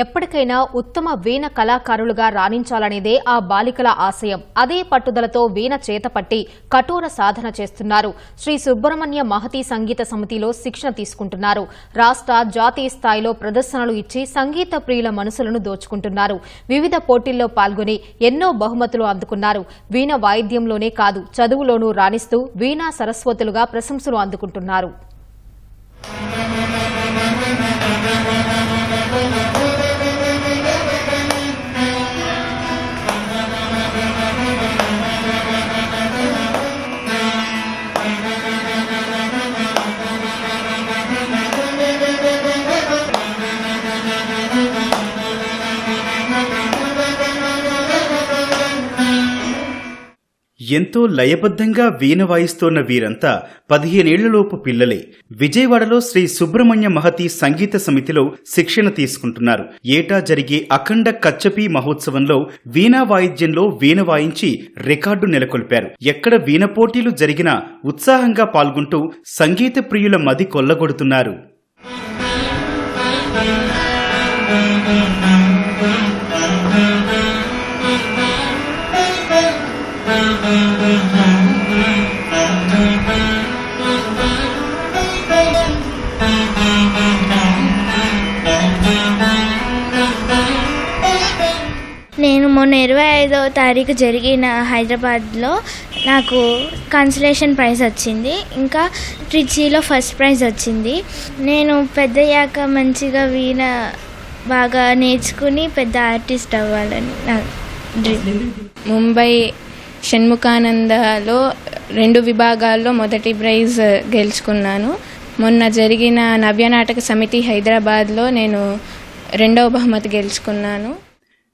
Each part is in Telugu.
ఎప్పటికైనా ఉత్తమ వీణ కళాకారులుగా రాణించాలనేదే ఆ బాలికల ఆశయం. అదే పట్టుదలతో వీణ చేతపట్టి కఠోర సాధన చేస్తున్నారు. శ్రీ సుబ్రహ్మణ్య మహతి సంగీత సమితిలో శిక్షణ తీసుకుంటున్నారు. రాష్ట్ర, జాతీయ స్థాయిలో ప్రదర్శనలు ఇచ్చి సంగీత ప్రియుల మనసులను దోచుకుంటున్నారు. వివిధ పోటీల్లో పాల్గొని ఎన్నో బహుమతులు అందుకున్నారు. వీణ వాయిద్యంలోనే కాదు, చదువులోనూ రాణిస్తూ వీణా సరస్వతులుగా ప్రశంసలు అందుకుంటున్నారు. ఎంతో లయబద్ధంగా వీణ వాయిస్తోన్న వీరంతా 15 ఏళ్లలోపు పిల్లలే. విజయవాడలో శ్రీ సుబ్రహ్మణ్య మహతి సంగీత సమితిలో శిక్షణ తీసుకుంటున్నారు. ఏటా జరిగే అఖండ కచ్చపి మహోత్సవంలో వీణా వాయిద్యంలో వీణ వాయించి రికార్డు నెలకొల్పారు. ఎక్కడ వీణ పోటీలు జరిగినా ఉత్సాహంగా పాల్గొంటూ సంగీత ప్రియుల మది కొల్లగొడుతున్నారు. నేను మొన్న 25వ తారీఖు జరిగిన హైదరాబాద్లో నాకు కన్సలేషన్ ప్రైజ్ వచ్చింది. ఇంకా ట్రిచీలో ఫస్ట్ ప్రైజ్ వచ్చింది. నేను పెద్దయ్యాక మంచిగా వీణ బాగా నేర్చుకుని పెద్ద ఆర్టిస్ట్ అవ్వాలని నా డ్రీమ్. ముంబై షణ్ముఖానందలో 2 విభాగాల్లో మొదటి ప్రైజ్ గెలుచుకున్నాను. మొన్న జరిగిన నవ్యనాటక సమితి హైదరాబాద్లో నేను 2వ బహుమతి గెలుచుకున్నాను.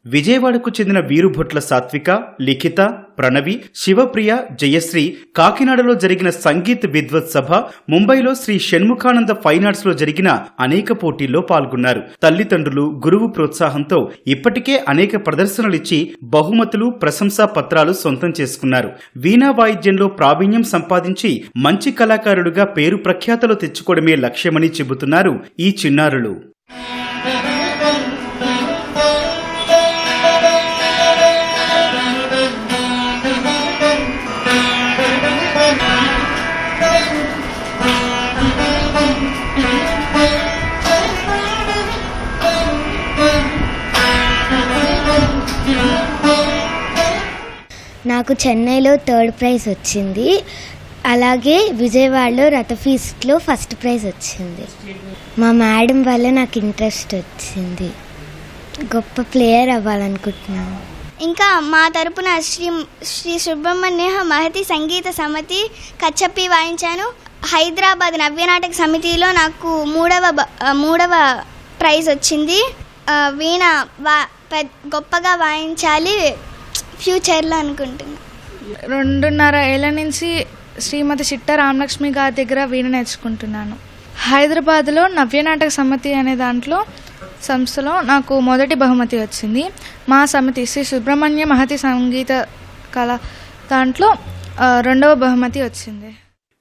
విజయవాడకు చెందిన వీరుభొట్ల సాత్విక, లిఖిత, ప్రణవి, శివప్రియ, జయశ్రీ కాకినాడలో జరిగిన సంగీత్ విద్వత్ సభ, ముంబైలో శ్రీ షణ్ముఖానంద ఫైన్ ఆర్ట్స్ లో జరిగిన అనేక పోటీల్లో పాల్గొన్నారు. తల్లిదండ్రులు, గురువు ప్రోత్సాహంతో ఇప్పటికే అనేక ప్రదర్శనలిచ్చి బహుమతులు, ప్రశంసా పత్రాలు సొంతం చేసుకున్నారు. వీణా వాయిద్యంలో ప్రావీణ్యం సంపాదించి మంచి కళాకారుడుగా పేరు ప్రఖ్యాతలు తెచ్చుకోవడమే లక్ష్యమని చెబుతున్నారు ఈ చిన్నారులు. నాకు చెన్నైలో 3rd ప్రైజ్ వచ్చింది. అలాగే విజయవాడలో రథఫీస్ట్లో ఫస్ట్ ప్రైజ్ వచ్చింది. మా మేడం వల్ల నాకు ఇంట్రెస్ట్ వచ్చింది. గొప్ప ప్లేయర్ అవ్వాలనుకుంటున్నాను. ఇంకా మా తరపున శ్రీ సుబ్రహ్మణ్య మహతి సంగీత సమితి కచ్చపి వాయించాను. హైదరాబాద్ నవ్యనాటక సమితిలో నాకు 3వ ప్రైజ్ వచ్చింది. వీణ గొప్పగా వాయించాలి ఫ్యూచర్లో అనుకుంటున్నాను. 2.5 ఏళ్ల నుంచి శ్రీమతి చిట్ట రామలక్ష్మి గారి దగ్గర వీణ నేర్చుకుంటున్నాను. హైదరాబాద్లో నవ్యనాటక సమితి అనే సంస్థలో నాకు మొదటి బహుమతి వచ్చింది. మా సమితి శ్రీ సుబ్రహ్మణ్య మహతి సంగీత కళ దాంట్లో 2వ బహుమతి వచ్చింది.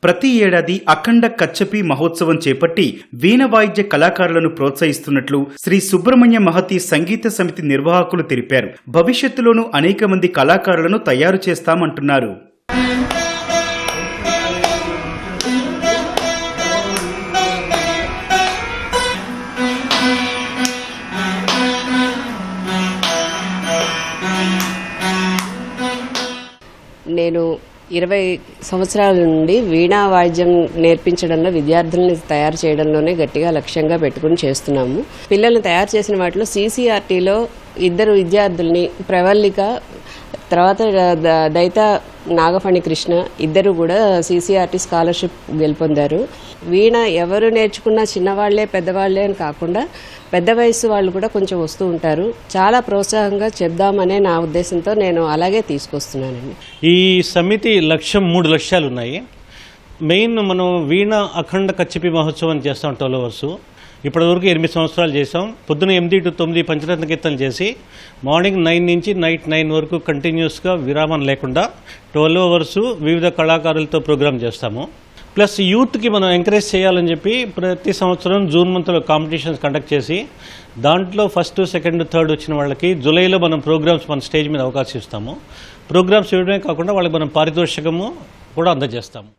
ప్రతి ఏడాది అఖండ కచ్చపి మహోత్సవం చేపట్టి వీణ వాయిద్య కళాకారులను ప్రోత్సహిస్తున్నట్లు శ్రీ సుబ్రహ్మణ్య మహతి సంగీత సమితి నిర్వాహకులు తెలిపారు. భవిష్యత్తులోనూ అనేక మంది కళాకారులను తయారు చేస్తామంటున్నారు. నేను 20 సంవత్సరాల నుండి వీణా వాయిద్యం నేర్పించడంలో, విద్యార్థుల్ని తయారు చేయడంలోనే గట్టిగా లక్ష్యంగా పెట్టుకుని చేస్తున్నాము. పిల్లల్ని తయారు చేసిన వాటిలో CCRTలో 2 విద్యార్థుల్ని, ప్రవల్లిక, తర్వాత దైత నాగఫణి కృష్ణ, 2 కూడా CCRT స్కాలర్షిప్ గెలుపొందారు. వీణ ఎవరు నేర్చుకున్నా చిన్నవాళ్లే పెద్దవాళ్లే అని కాకుండా పెద్ద వయసు వాళ్ళు కూడా కొంచెం వస్తూ ఉంటారు. చాలా ప్రోత్సాహంగా చెప్దామనే నా ఉద్దేశంతో నేను అలాగే తీసుకొస్తున్నానండి. ఈ సమితి లక్ష్యం 3 లక్ష్యాలు ఉన్నాయి. మెయిన్ మనం వీణ అఖండ కచ్చపి మహోత్సవం చేస్తాం 12 అవర్స్. ఇప్పటివరకు 8 సంవత్సరాలు చేసాం. పొద్దున 8 to 9 పంచరత్న కీర్తనలు చేసి మార్నింగ్ 9 నుంచి నైట్ 9 వరకు కంటిన్యూస్గా విరామం లేకుండా 12 అవర్స్ వివిధ కళాకారులతో ప్రోగ్రాం చేస్తాము. ప్లస్ యూత్కి మనం ఎంకరేజ్ చేయాలని చెప్పి ప్రతి సంవత్సరం జూన్ మంత్లో కాంపిటీషన్స్ కండక్ట్ చేసి దాంట్లో ఫస్ట్, సెకండ్, థర్డ్ వచ్చిన వాళ్ళకి జూలైలో మనం ప్రోగ్రామ్స్ మన స్టేజ్ మీద అవకాశం ఇస్తాము. ప్రోగ్రామ్స్ ఇవ్వడమే కాకుండా వాళ్ళకి మనం పారితోషికము కూడా అందజేస్తాము.